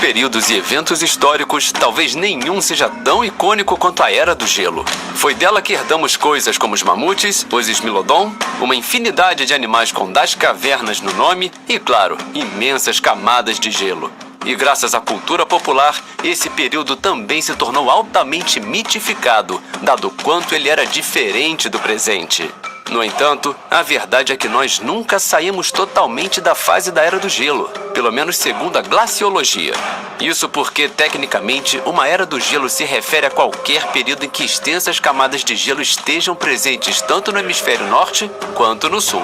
Períodos e eventos históricos, talvez nenhum seja tão icônico quanto a Era do Gelo. Foi dela que herdamos coisas como os mamutes, os Smilodon, uma infinidade de animais com das cavernas no nome e, claro, imensas camadas de gelo. E graças à cultura popular, esse período também se tornou altamente mitificado, dado o quanto ele era diferente do presente. No entanto, a verdade é que nós nunca saímos totalmente da fase da Era do Gelo, pelo menos segundo a glaciologia. Isso porque, tecnicamente, uma Era do Gelo se refere a qualquer período em que extensas camadas de gelo estejam presentes tanto no hemisfério norte quanto no sul.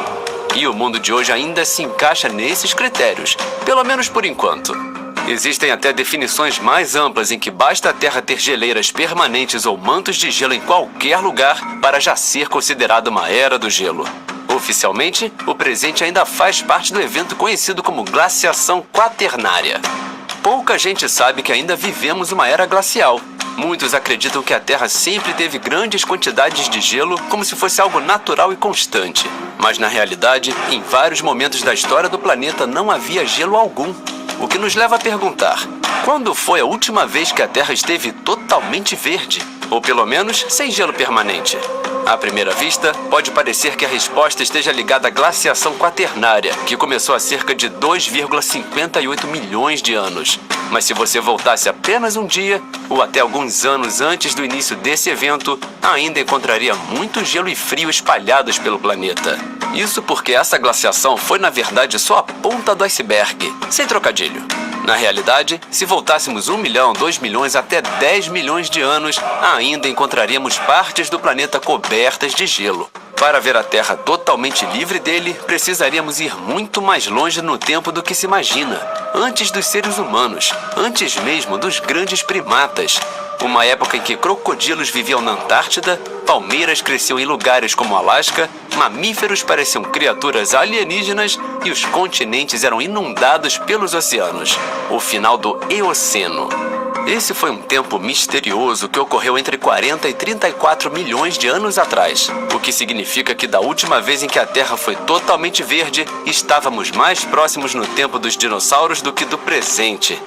E o mundo de hoje ainda se encaixa nesses critérios, pelo menos por enquanto. Existem até definições mais amplas em que basta a Terra ter geleiras permanentes ou mantos de gelo em qualquer lugar para já ser considerada uma Era do Gelo. Oficialmente, o presente ainda faz parte do evento conhecido como glaciação quaternária. Pouca gente sabe que ainda vivemos uma era glacial. Muitos acreditam que a Terra sempre teve grandes quantidades de gelo como se fosse algo natural e constante. Mas na realidade, em vários momentos da história do planeta não havia gelo algum. O que nos leva a perguntar, quando foi a última vez que a Terra esteve totalmente verde? Ou pelo menos sem gelo permanente? À primeira vista, pode parecer que a resposta esteja ligada à glaciação quaternária, que começou há cerca de 2,58 milhões de anos. Mas se você voltasse apenas um dia, ou até alguns anos antes do início desse evento, ainda encontraria muito gelo e frio espalhados pelo planeta. Isso porque essa glaciação foi na verdade só a ponta do iceberg, sem trocadilho. Na realidade, se voltássemos 1 milhão, 2 milhões até 10 milhões de anos, ainda encontraríamos partes do planeta cobertas de gelo. Para ver a Terra totalmente livre dele, precisaríamos ir muito mais longe no tempo do que se imagina. Antes dos seres humanos, antes mesmo dos grandes primatas. Uma época em que crocodilos viviam na Antártida, palmeiras cresciam em lugares como Alasca, mamíferos pareciam criaturas alienígenas e os continentes eram inundados pelos oceanos. O final do Eoceno. Esse foi um tempo misterioso que ocorreu entre 40 e 34 milhões de anos atrás, o que significa que da última vez em que a Terra foi totalmente verde, estávamos mais próximos no tempo dos dinossauros do que do presente.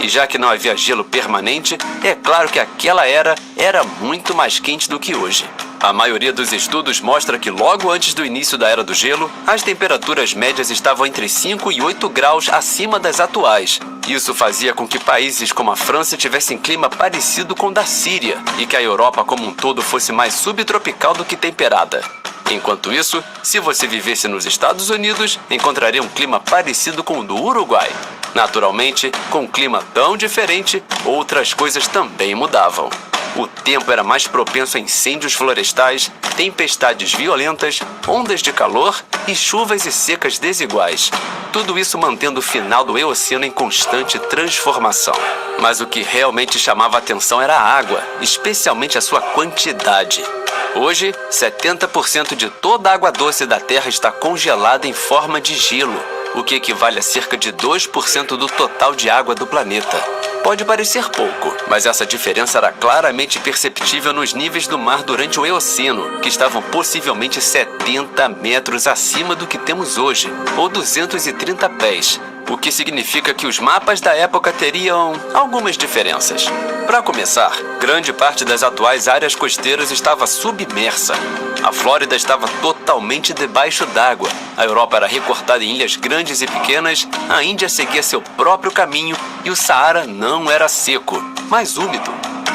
E já que não havia gelo permanente, é claro que aquela era muito mais quente do que hoje. A maioria dos estudos mostra que logo antes do início da Era do Gelo, as temperaturas médias estavam entre 5 e 8 graus acima das atuais. Isso fazia com que países como a França tivessem clima parecido com o da Síria e que a Europa como um todo fosse mais subtropical do que temperada. Enquanto isso, se você vivesse nos Estados Unidos, encontraria um clima parecido com o do Uruguai. Naturalmente, com um clima tão diferente, outras coisas também mudavam. O tempo era mais propenso a incêndios florestais, tempestades violentas, ondas de calor e chuvas e secas desiguais. Tudo isso mantendo o final do Eoceno em constante transformação. Mas o que realmente chamava a atenção era a água, especialmente a sua quantidade. Hoje, 70% de toda a água doce da Terra está congelada em forma de gelo, o que equivale a cerca de 2% do total de água do planeta. Pode parecer pouco, mas essa diferença era claramente perceptível nos níveis do mar durante o Eoceno, que estavam possivelmente 70 metros acima do que temos hoje, ou 230 pés, o que significa que os mapas da época teriam algumas diferenças. Para começar, grande parte das atuais áreas costeiras estava submersa. A Flórida estava totalmente debaixo d'água. A Europa era recortada em ilhas grandes e pequenas, a Índia seguia seu próprio caminho e o Saara não era seco, mas úmido.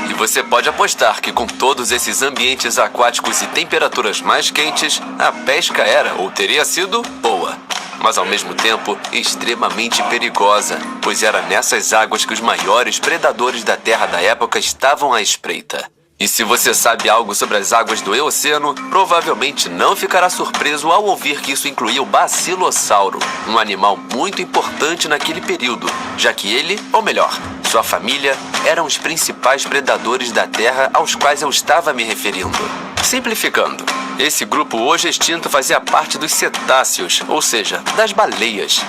E você pode apostar que com todos esses ambientes aquáticos e temperaturas mais quentes, a pesca era ou teria sido boa. Mas ao mesmo tempo extremamente perigosa, pois era nessas águas que os maiores predadores da Terra da época estavam à espreita. E se você sabe algo sobre as águas do Eoceno, provavelmente não ficará surpreso ao ouvir que isso incluía o Bacilossauro, um animal muito importante naquele período, já que ele, ou melhor, sua família, eram os principais predadores da Terra aos quais eu estava me referindo. Simplificando, esse grupo hoje extinto fazia parte dos cetáceos, ou seja, das baleias.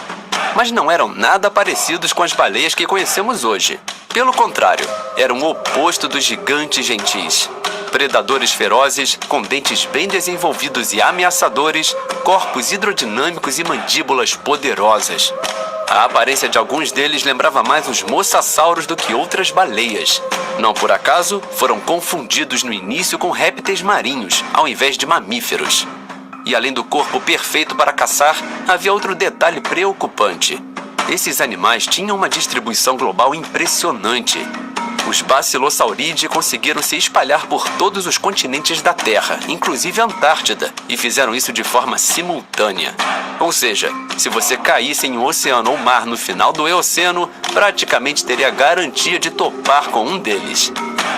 Mas não eram nada parecidos com as baleias que conhecemos hoje. Pelo contrário, eram o oposto dos gigantes gentis. Predadores ferozes, com dentes bem desenvolvidos e ameaçadores, corpos hidrodinâmicos e mandíbulas poderosas. A aparência de alguns deles lembrava mais os mosassauros do que outras baleias. Não por acaso, foram confundidos no início com répteis marinhos, ao invés de mamíferos. E além do corpo perfeito para caçar, havia outro detalhe preocupante. Esses animais tinham uma distribuição global impressionante. Os Basilosauridae conseguiram se espalhar por todos os continentes da Terra, inclusive a Antártida, e fizeram isso de forma simultânea. Ou seja, se você caísse em um oceano ou mar no final do Eoceno, praticamente teria garantia de topar com um deles.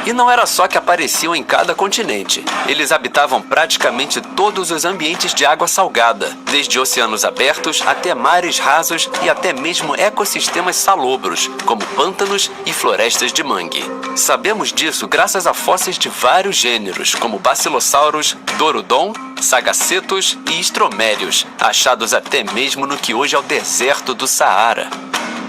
E não era só que apareciam em cada continente. Eles habitavam praticamente todos os ambientes de água salgada, desde oceanos abertos até mares rasos e até mesmo ecossistemas salobros, como pântanos e florestas de mangue. Sabemos disso graças a fósseis de vários gêneros, como Basilosaurus, Dorodon, Sagacetus e Stromérios, achados até mesmo no que hoje é o deserto do Saara.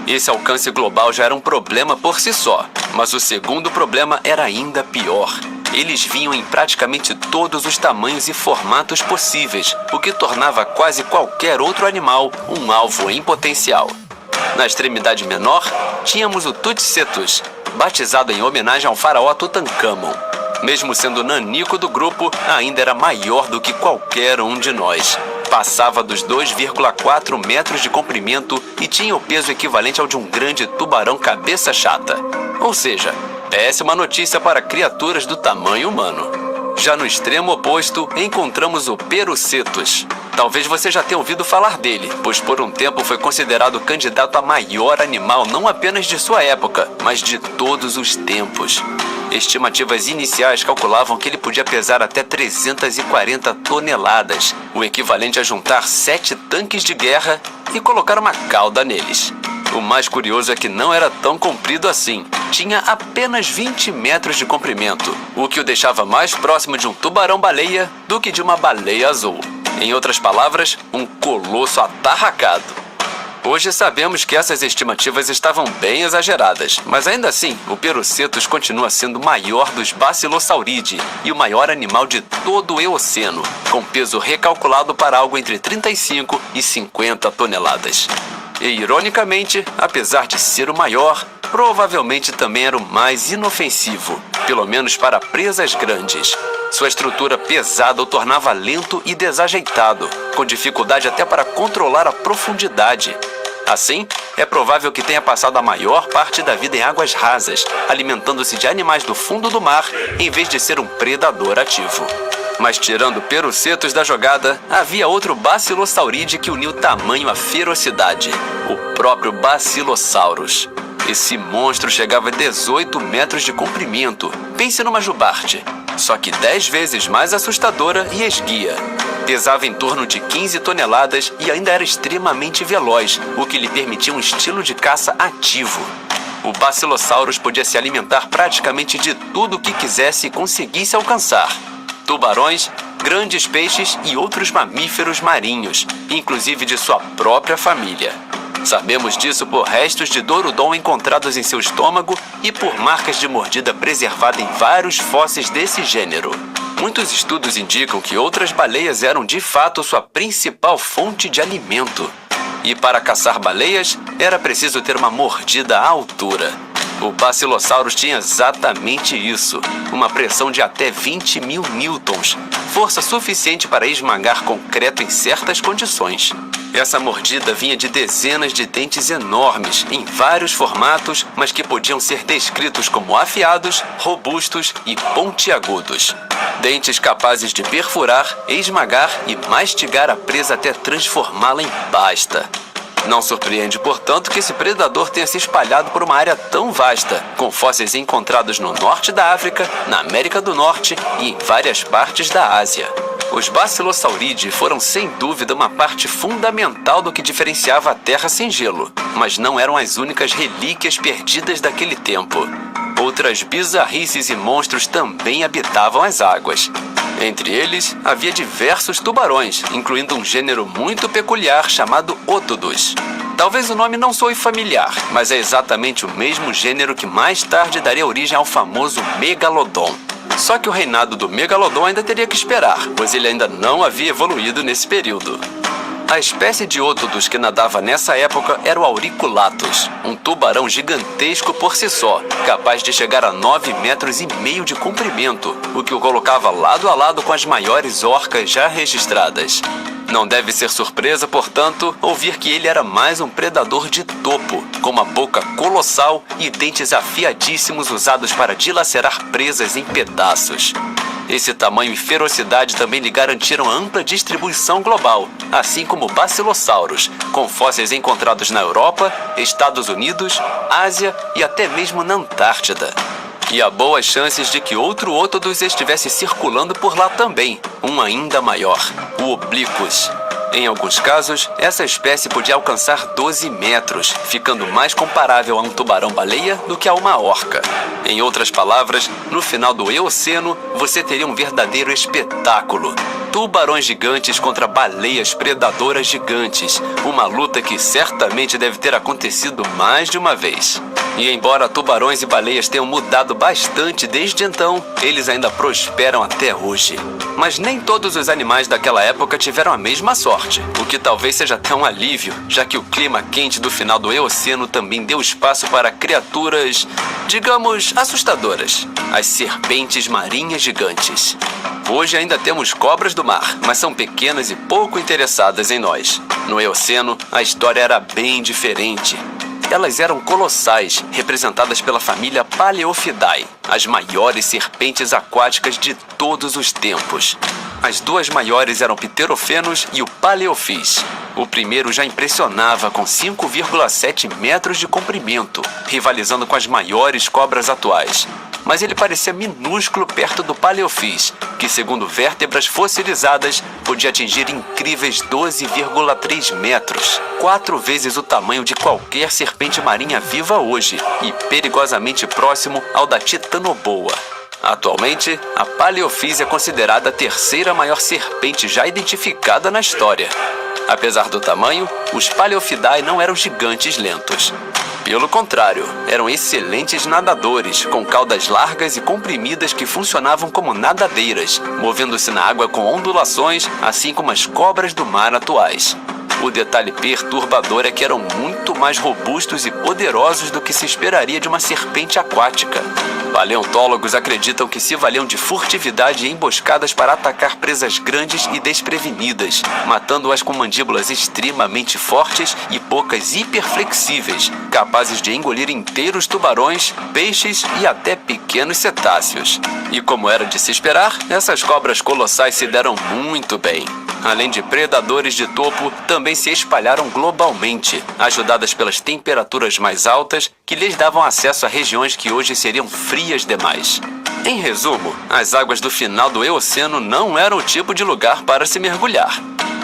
Esse alcance global já era um problema por si só, mas o segundo problema era ainda pior. Eles vinham em praticamente todos os tamanhos e formatos possíveis, o que tornava quase qualquer outro animal um alvo em potencial. Na extremidade menor, tínhamos o Tutsicetus, batizado em homenagem ao faraó Tutancâmon. Mesmo sendo o nanico do grupo, ainda era maior do que qualquer um de nós. Passava dos 2,4 metros de comprimento e tinha o peso equivalente ao de um grande tubarão cabeça chata. Ou seja, péssima notícia para criaturas do tamanho humano. Já no extremo oposto, encontramos o Perucetus. Talvez você já tenha ouvido falar dele, pois por um tempo foi considerado candidato a maior animal não apenas de sua época, mas de todos os tempos. Estimativas iniciais calculavam que ele podia pesar até 340 toneladas, o equivalente a juntar 7 tanques de guerra e colocar uma cauda neles. O mais curioso é que não era tão comprido assim. Tinha apenas 20 metros de comprimento, o que o deixava mais próximo de um tubarão-baleia do que de uma baleia azul. Em outras palavras, um colosso atarracado. Hoje sabemos que essas estimativas estavam bem exageradas, mas ainda assim, o Perucetus continua sendo o maior dos Basilosauridae e o maior animal de todo o Eoceno, com peso recalculado para algo entre 35 e 50 toneladas. E, ironicamente, apesar de ser o maior, provavelmente também era o mais inofensivo, pelo menos para presas grandes. Sua estrutura pesada o tornava lento e desajeitado, com dificuldade até para controlar a profundidade. Assim, é provável que tenha passado a maior parte da vida em águas rasas, alimentando-se de animais do fundo do mar, em vez de ser um predador ativo. Mas tirando Perucetus da jogada, havia outro Basilosauridae que uniu tamanho à ferocidade, o próprio Basilosaurus. Esse monstro chegava a 18 metros de comprimento, pense numa jubarte, só que 10 vezes mais assustadora e esguia. Pesava em torno de 15 toneladas e ainda era extremamente veloz, o que lhe permitia um estilo de caça ativo. O Basilosaurus podia se alimentar praticamente de tudo o que quisesse e conseguisse alcançar. Tubarões, grandes peixes e outros mamíferos marinhos, inclusive de sua própria família. Sabemos disso por restos de Dorodon encontrados em seu estômago e por marcas de mordida preservada em vários fósseis desse gênero. Muitos estudos indicam que outras baleias eram de fato sua principal fonte de alimento. E para caçar baleias, era preciso ter uma mordida à altura. O Basilosaurus tinha exatamente isso, uma pressão de até 20 mil newtons, força suficiente para esmagar concreto em certas condições. Essa mordida vinha de dezenas de dentes enormes, em vários formatos, mas que podiam ser descritos como afiados, robustos e pontiagudos. Dentes capazes de perfurar, esmagar e mastigar a presa até transformá-la em pasta. Não surpreende, portanto, que esse predador tenha se espalhado por uma área tão vasta, com fósseis encontrados no norte da África, na América do Norte e em várias partes da Ásia. Os Basilosauridae foram sem dúvida uma parte fundamental do que diferenciava a Terra sem gelo, mas não eram as únicas relíquias perdidas daquele tempo. Outras bizarrices e monstros também habitavam as águas. Entre eles, havia diversos tubarões, incluindo um gênero muito peculiar chamado Otodus. Talvez o nome não soe familiar, mas é exatamente o mesmo gênero que mais tarde daria origem ao famoso Megalodon. Só que o reinado do Megalodon ainda teria que esperar, pois ele ainda não havia evoluído nesse período. A espécie de ótodos que nadava nessa época era o Auriculatus, um tubarão gigantesco por si só, capaz de chegar a 9,5 metros de comprimento, o que o colocava lado a lado com as maiores orcas já registradas. Não deve ser surpresa, portanto, ouvir que ele era mais um predador de topo, com uma boca colossal e dentes afiadíssimos usados para dilacerar presas em pedaços. Esse tamanho e ferocidade também lhe garantiram ampla distribuição global, assim como bacilossauros, com fósseis encontrados na Europa, Estados Unidos, Ásia e até mesmo na Antártida. E há boas chances de que outro ótodos estivesse circulando por lá também, um ainda maior, o Obliquus. Em alguns casos, essa espécie podia alcançar 12 metros, ficando mais comparável a um tubarão-baleia do que a uma orca. Em outras palavras, no final do Eoceno, você teria um verdadeiro espetáculo. Tubarões gigantes contra baleias predadoras gigantes, uma luta que certamente deve ter acontecido mais de uma vez. E embora tubarões e baleias tenham mudado bastante desde então, eles ainda prosperam até hoje. Mas nem todos os animais daquela época tiveram a mesma sorte, o que talvez seja até um alívio, já que o clima quente do final do Eoceno também deu espaço para criaturas, digamos, assustadoras, as serpentes marinhas gigantes. Hoje ainda temos cobras do mar, mas são pequenas e pouco interessadas em nós. No Eoceno, a história era bem diferente. Elas eram colossais, representadas pela família Paleophidae, as maiores serpentes aquáticas de todos os tempos. As duas maiores eram o Pterofenos e o Paleophis. O primeiro já impressionava com 5,7 metros de comprimento, rivalizando com as maiores cobras atuais. Mas ele parecia minúsculo perto do Paleophis, que, segundo vértebras fossilizadas, podia atingir incríveis 12,3 metros, 4 vezes o tamanho de qualquer serpente marinha viva hoje, e perigosamente próximo ao da Titanoboa. Atualmente, a Paleophis é considerada a terceira maior serpente já identificada na história. Apesar do tamanho, os Paleophidae não eram gigantes lentos. Pelo contrário, eram excelentes nadadores, com caudas largas e comprimidas que funcionavam como nadadeiras, movendo-se na água com ondulações, assim como as cobras do mar atuais. O detalhe perturbador é que eram muito mais robustos e poderosos do que se esperaria de uma serpente aquática. Paleontólogos acreditam que se valiam de furtividade e emboscadas para atacar presas grandes e desprevenidas, matando-as com mandíbulas extremamente fortes e bocas hiperflexíveis, capazes de engolir inteiros tubarões, peixes e até pequenos cetáceos. E como era de se esperar, essas cobras colossais se deram muito bem. Além de predadores de topo, também se espalharam globalmente, ajudadas pelas temperaturas mais altas que lhes davam acesso a regiões que hoje seriam frias demais. Em resumo, as águas do final do Eoceno não eram o tipo de lugar para se mergulhar.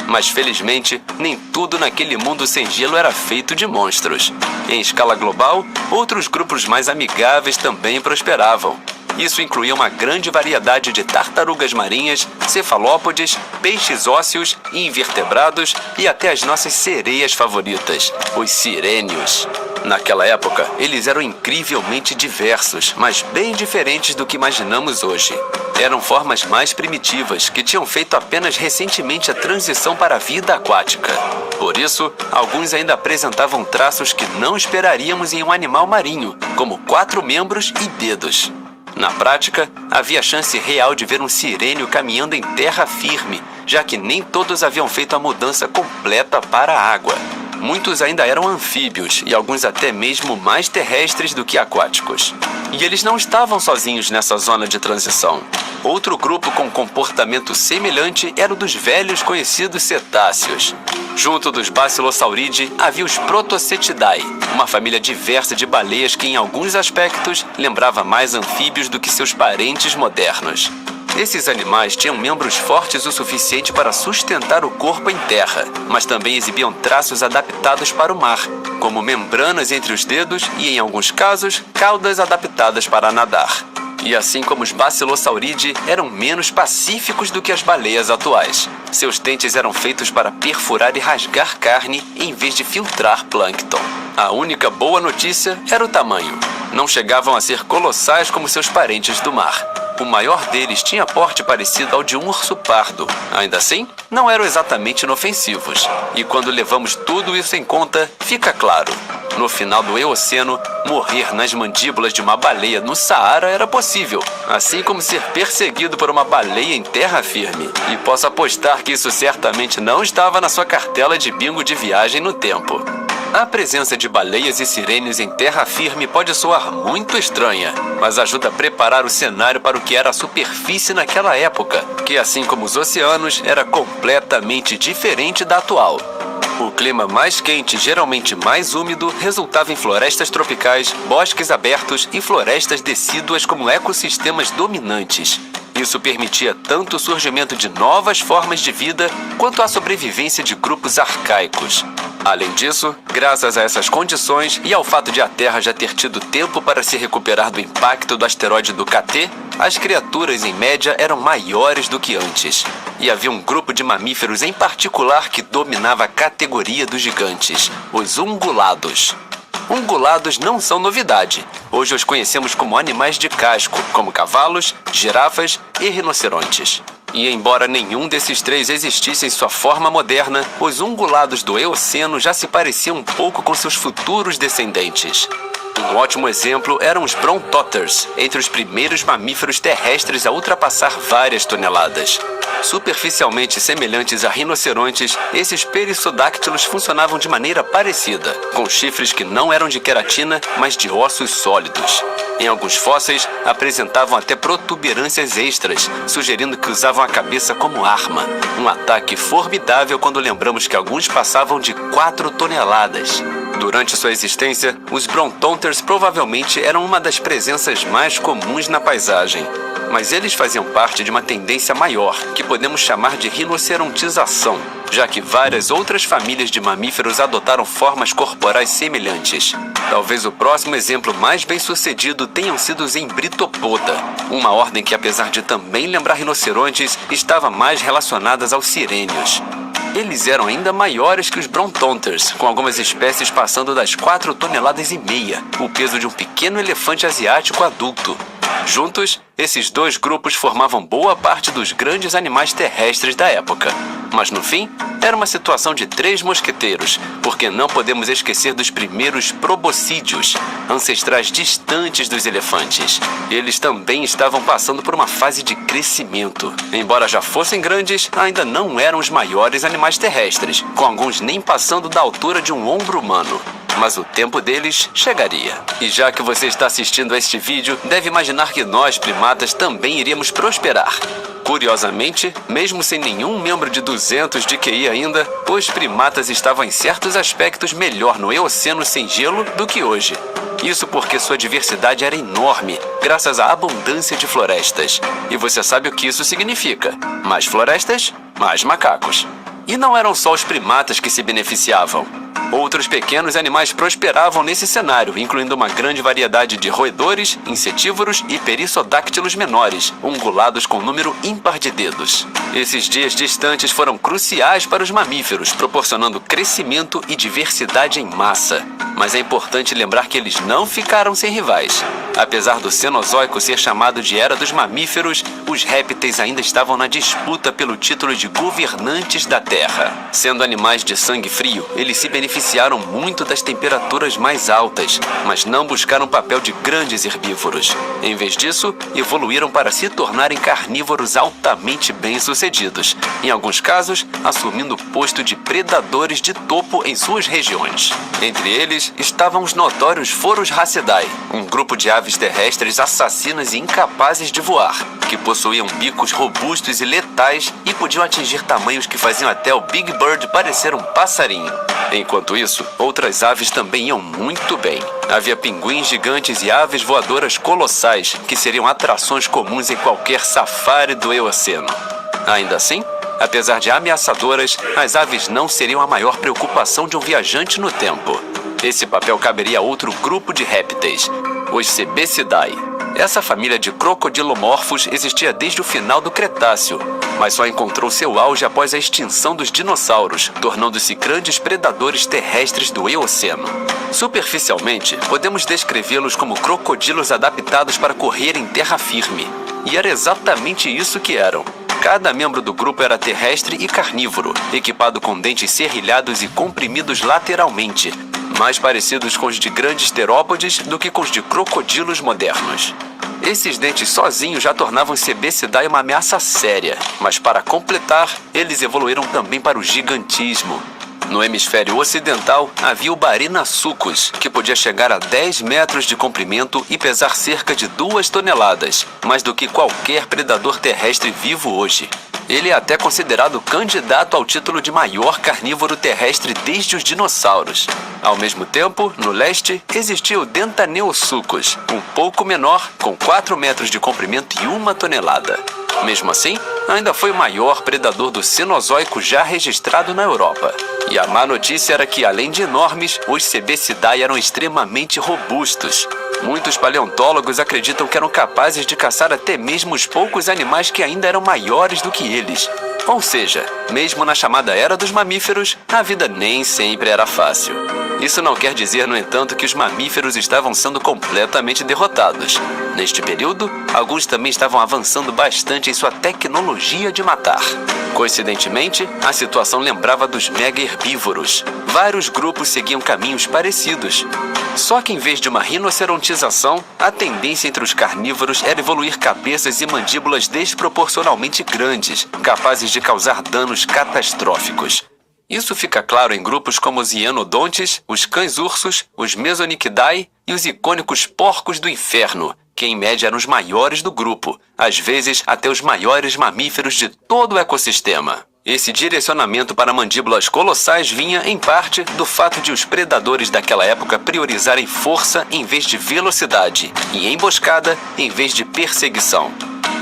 Mas felizmente, nem tudo naquele mundo sem gelo era feito de monstros. Em escala global, outros grupos mais amigáveis também prosperavam. Isso incluía uma grande variedade de tartarugas marinhas, cefalópodes, peixes ósseos e invertebrados e até as nossas sereias favoritas, os sirênios. Naquela época, eles eram incrivelmente diversos, mas bem diferentes do que imaginamos hoje. Eram formas mais primitivas, que tinham feito apenas recentemente a transição para a vida aquática. Por isso, alguns ainda apresentavam traços que não esperaríamos em um animal marinho, como 4 membros e dedos. Na prática, havia chance real de ver um sirênio caminhando em terra firme, já que nem todos haviam feito a mudança completa para a água. Muitos ainda eram anfíbios e alguns até mesmo mais terrestres do que aquáticos. E eles não estavam sozinhos nessa zona de transição. Outro grupo com comportamento semelhante era o dos velhos conhecidos cetáceos. Junto dos Bacilossauridae havia os Protocetidae, uma família diversa de baleias que em alguns aspectos lembrava mais anfíbios do que seus parentes modernos. Esses animais tinham membros fortes o suficiente para sustentar o corpo em terra, mas também exibiam traços adaptados para o mar, como membranas entre os dedos e, em alguns casos, caudas adaptadas para nadar. E assim como os Bacilossauridae, eram menos pacíficos do que as baleias atuais. Seus dentes eram feitos para perfurar e rasgar carne em vez de filtrar plâncton. A única boa notícia era o tamanho. Não chegavam a ser colossais como seus parentes do mar. O maior deles tinha porte parecido ao de um urso pardo. Ainda assim, não eram exatamente inofensivos. E quando levamos tudo isso em conta, fica claro. No final do Eoceno, morrer nas mandíbulas de uma baleia no Saara era possível, assim como ser perseguido por uma baleia em terra firme. E posso apostar que isso certamente não estava na sua cartela de bingo de viagem no tempo. A presença de baleias e sirênios em terra firme pode soar muito estranha, mas ajuda a preparar o cenário para o que era a superfície naquela época, que, assim como os oceanos, era completamente diferente da atual. O clima mais quente, geralmente mais úmido, resultava em florestas tropicais, bosques abertos e florestas decíduas como ecossistemas dominantes. Isso permitia tanto o surgimento de novas formas de vida, quanto a sobrevivência de grupos arcaicos. Além disso, graças a essas condições e ao fato de a Terra já ter tido tempo para se recuperar do impacto do asteroide do KT, as criaturas, em média, eram maiores do que antes. E havia um grupo de mamíferos em particular que dominava a categoria dos gigantes, os ungulados. Ungulados não são novidade. Hoje os conhecemos como animais de casco, como cavalos, girafas e rinocerontes. E embora nenhum desses três existisse em sua forma moderna, os ungulados do Eoceno já se pareciam um pouco com seus futuros descendentes. Um ótimo exemplo eram os Brontotters, entre os primeiros mamíferos terrestres a ultrapassar várias toneladas. Superficialmente semelhantes a rinocerontes, esses perissodáctilos funcionavam de maneira parecida, com chifres que não eram de queratina, mas de ossos sólidos. Em alguns fósseis, apresentavam até protuberâncias extras, sugerindo que usavam a cabeça como arma. Um ataque formidável quando lembramos que alguns passavam de 4 toneladas. Durante sua existência, os Brontotters provavelmente eram uma das presenças mais comuns na paisagem. Mas eles faziam parte de uma tendência maior, que podemos chamar de rinocerontização, já que várias outras famílias de mamíferos adotaram formas corporais semelhantes. Talvez o próximo exemplo mais bem-sucedido tenham sido os Embritopoda, uma ordem que, apesar de também lembrar rinocerontes, estava mais relacionada aos sirênios. Eles eram ainda maiores que os Brontotters, com algumas espécies passando das 4,5 toneladas, o peso de um pequeno elefante asiático adulto. Juntos, esses dois grupos formavam boa parte dos grandes animais terrestres da época. Mas no fim, era uma situação de 3 mosqueteiros, porque não podemos esquecer dos primeiros proboscídeos, ancestrais distantes dos elefantes. Eles também estavam passando por uma fase de crescimento. Embora já fossem grandes, ainda não eram os maiores animais terrestres, com alguns nem passando da altura de um ombro humano. Mas o tempo deles chegaria. E já que você está assistindo a este vídeo, deve imaginar que nós, primatas, também iríamos prosperar. Curiosamente, mesmo sem nenhum membro de 200 de QI ainda, os primatas estavam em certos aspectos melhor no Eoceno sem gelo do que hoje. Isso porque sua diversidade era enorme, graças à abundância de florestas. E você sabe o que isso significa: mais florestas, mais macacos. E não eram só os primatas que se beneficiavam. Outros pequenos animais prosperavam nesse cenário, incluindo uma grande variedade de roedores, insetívoros e perissodáctilos menores, ungulados com número ímpar de dedos. Esses dias distantes foram cruciais para os mamíferos, proporcionando crescimento e diversidade em massa. Mas é importante lembrar que eles não ficaram sem rivais. Apesar do Cenozoico ser chamado de Era dos Mamíferos, os répteis ainda estavam na disputa pelo título de governantes da Terra. Sendo animais de sangue frio, eles se beneficiaram muito das temperaturas mais altas, mas não buscaram o papel de grandes herbívoros. Em vez disso, evoluíram para se tornarem carnívoros altamente bem-sucedidos, em alguns casos, assumindo o posto de predadores de topo em suas regiões. Entre eles estavam os notórios Phorusrhacidae, um grupo de aves terrestres assassinas e incapazes de voar, que possuíam bicos robustos e letais e podiam atingir tamanhos que faziam até o Big Bird parecer um passarinho. Enquanto isso, outras aves também iam muito bem. Havia pinguins gigantes e aves voadoras colossais, que seriam atrações comuns em qualquer safari do Eoceno. Ainda assim, apesar de ameaçadoras, as aves não seriam a maior preocupação de um viajante no tempo. Esse papel caberia a outro grupo de répteis, os Cebecidae. Essa família de crocodilomorfos existia desde o final do Cretáceo, mas só encontrou seu auge após a extinção dos dinossauros, tornando-se grandes predadores terrestres do Eoceno. Superficialmente, podemos descrevê-los como crocodilos adaptados para correr em terra firme. E era exatamente isso que eram. Cada membro do grupo era terrestre e carnívoro, equipado com dentes serrilhados e comprimidos lateralmente, mais parecidos com os de grandes terópodes do que com os de crocodilos modernos. Esses dentes sozinhos já tornavam Sebecidae uma ameaça séria, mas para completar, eles evoluíram também para o gigantismo. No hemisfério ocidental, havia o Barynosuchus, que podia chegar a 10 metros de comprimento e pesar cerca de 2 toneladas, mais do que qualquer predador terrestre vivo hoje. Ele é até considerado candidato ao título de maior carnívoro terrestre desde os dinossauros. Ao mesmo tempo, no leste, existia o Dentaneosuchus, um pouco menor, com 4 metros de comprimento e 1 tonelada. Mesmo assim, ainda foi o maior predador do Cenozoico já registrado na Europa. E a má notícia era que, além de enormes, os Sebecidae eram extremamente robustos. Muitos paleontólogos acreditam que eram capazes de caçar até mesmo os poucos animais que ainda eram maiores do que eles. Ou seja, mesmo na chamada Era dos Mamíferos, a vida nem sempre era fácil. Isso não quer dizer, no entanto, que os mamíferos estavam sendo completamente derrotados. Neste período, alguns também estavam avançando bastante em sua tecnologia de matar. Coincidentemente, a situação lembrava dos mega-herbívoros. Vários grupos seguiam caminhos parecidos. Só que em vez de uma rinocerontização, a tendência entre os carnívoros era evoluir cabeças e mandíbulas desproporcionalmente grandes, capazes de causar danos catastróficos. Isso fica claro em grupos como os hienodontes, os cães-ursos, os Mesonychidae e os icônicos porcos do inferno, que em média eram os maiores do grupo, às vezes até os maiores mamíferos de todo o ecossistema. Esse direcionamento para mandíbulas colossais vinha, em parte, do fato de os predadores daquela época priorizarem força em vez de velocidade e emboscada em vez de perseguição.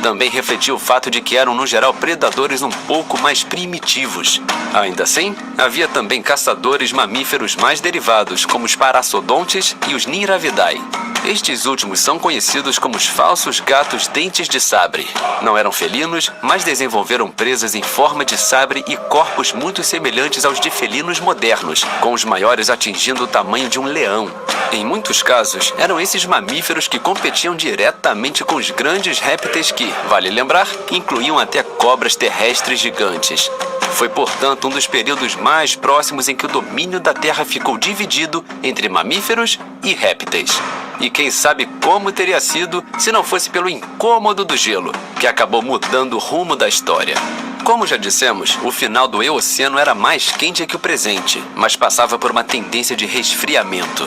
Também refletia o fato de que eram, no geral, predadores um pouco mais primitivos. Ainda assim, havia também caçadores mamíferos mais derivados, como os Parassodontes e os Niravidae. Estes últimos são conhecidos como os falsos gatos dentes de sabre. Não eram felinos, mas desenvolveram presas em forma de sabre e corpos muito semelhantes aos de felinos modernos, com os maiores atingindo o tamanho de um leão. Em muitos casos, eram esses mamíferos que competiam diretamente com os grandes répteis que, vale lembrar, incluíam até cobras terrestres gigantes. Foi, portanto, um dos períodos mais próximos em que o domínio da Terra ficou dividido entre mamíferos e répteis. E quem sabe como teria sido se não fosse pelo incômodo do gelo, que acabou mudando o rumo da história. Como já dissemos, o final do Eoceno era mais quente que o presente, mas passava por uma tendência de resfriamento.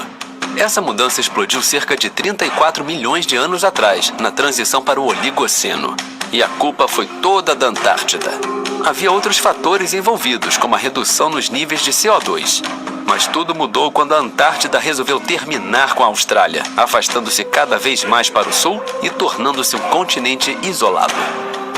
Essa mudança explodiu cerca de 34 milhões de anos atrás, na transição para o Oligoceno. E a culpa foi toda da Antártida. Havia outros fatores envolvidos, como a redução nos níveis de CO2. Mas tudo mudou quando a Antártida resolveu terminar com a Austrália, afastando-se cada vez mais para o sul e tornando-se um continente isolado.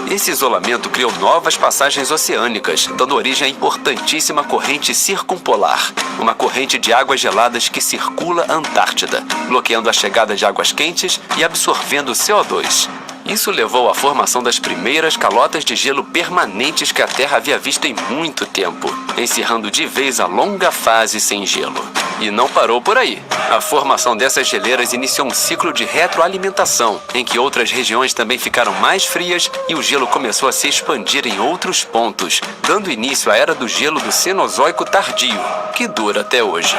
Esse isolamento criou novas passagens oceânicas, dando origem à importantíssima corrente circumpolar, uma corrente de águas geladas que circula a Antártida, bloqueando a chegada de águas quentes e absorvendo CO2. Isso levou à formação das primeiras calotas de gelo permanentes que a Terra havia visto em muito tempo, encerrando de vez a longa fase sem gelo. E não parou por aí. A formação dessas geleiras iniciou um ciclo de retroalimentação, em que outras regiões também ficaram mais frias e o gelo começou a se expandir em outros pontos, dando início à Era do Gelo do Cenozoico Tardio, que dura até hoje.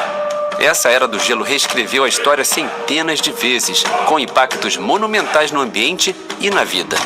Essa Era do Gelo reescreveu a história centenas de vezes, com impactos monumentais no ambiente e na vida.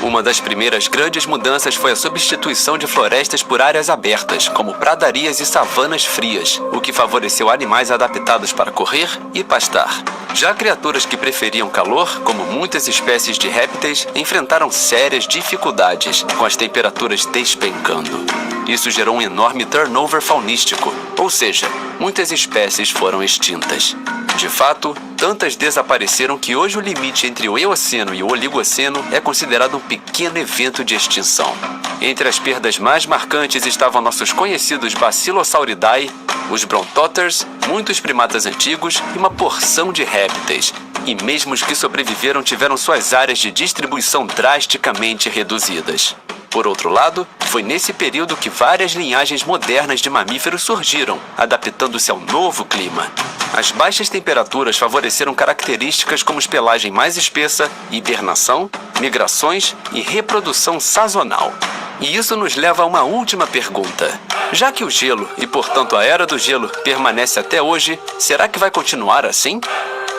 Uma das primeiras grandes mudanças foi a substituição de florestas por áreas abertas, como pradarias e savanas frias, o que favoreceu animais adaptados para correr e pastar. Já criaturas que preferiam calor, como muitas espécies de répteis, enfrentaram sérias dificuldades, com as temperaturas despencando. Isso gerou um enorme turnover faunístico, ou seja, muitas espécies foram extintas. De fato, tantas desapareceram que hoje o limite entre o Eoceno e o Oligoceno é considerado um pequeno evento de extinção. Entre as perdas mais marcantes estavam nossos conhecidos Bacillosauridae, os Brontoters, muitos primatas antigos e uma porção de répteis. E mesmo os que sobreviveram tiveram suas áreas de distribuição drasticamente reduzidas. Por outro lado, foi nesse período que várias linhagens modernas de mamíferos surgiram, adaptando-se ao novo clima. As baixas temperaturas favoreceram características como pelagem mais espessa, hibernação, migrações e reprodução sazonal. E isso nos leva a uma última pergunta. Já que o gelo, e portanto a Era do Gelo, permanece até hoje, será que vai continuar assim?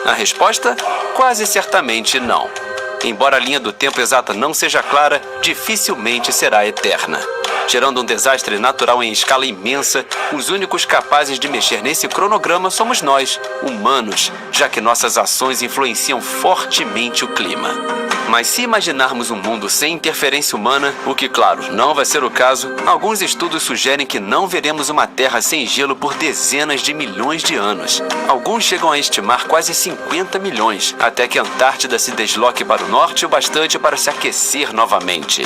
A resposta? Quase certamente não. Embora a linha do tempo exata não seja clara, dificilmente será eterna. Gerando um desastre natural em escala imensa, os únicos capazes de mexer nesse cronograma somos nós, humanos, já que nossas ações influenciam fortemente o clima. Mas se imaginarmos um mundo sem interferência humana, o que, claro, não vai ser o caso, alguns estudos sugerem que não veremos uma Terra sem gelo por dezenas de milhões de anos. Alguns chegam a estimar quase 50 milhões, até que a Antártida se desloque para o norte o bastante para se aquecer novamente.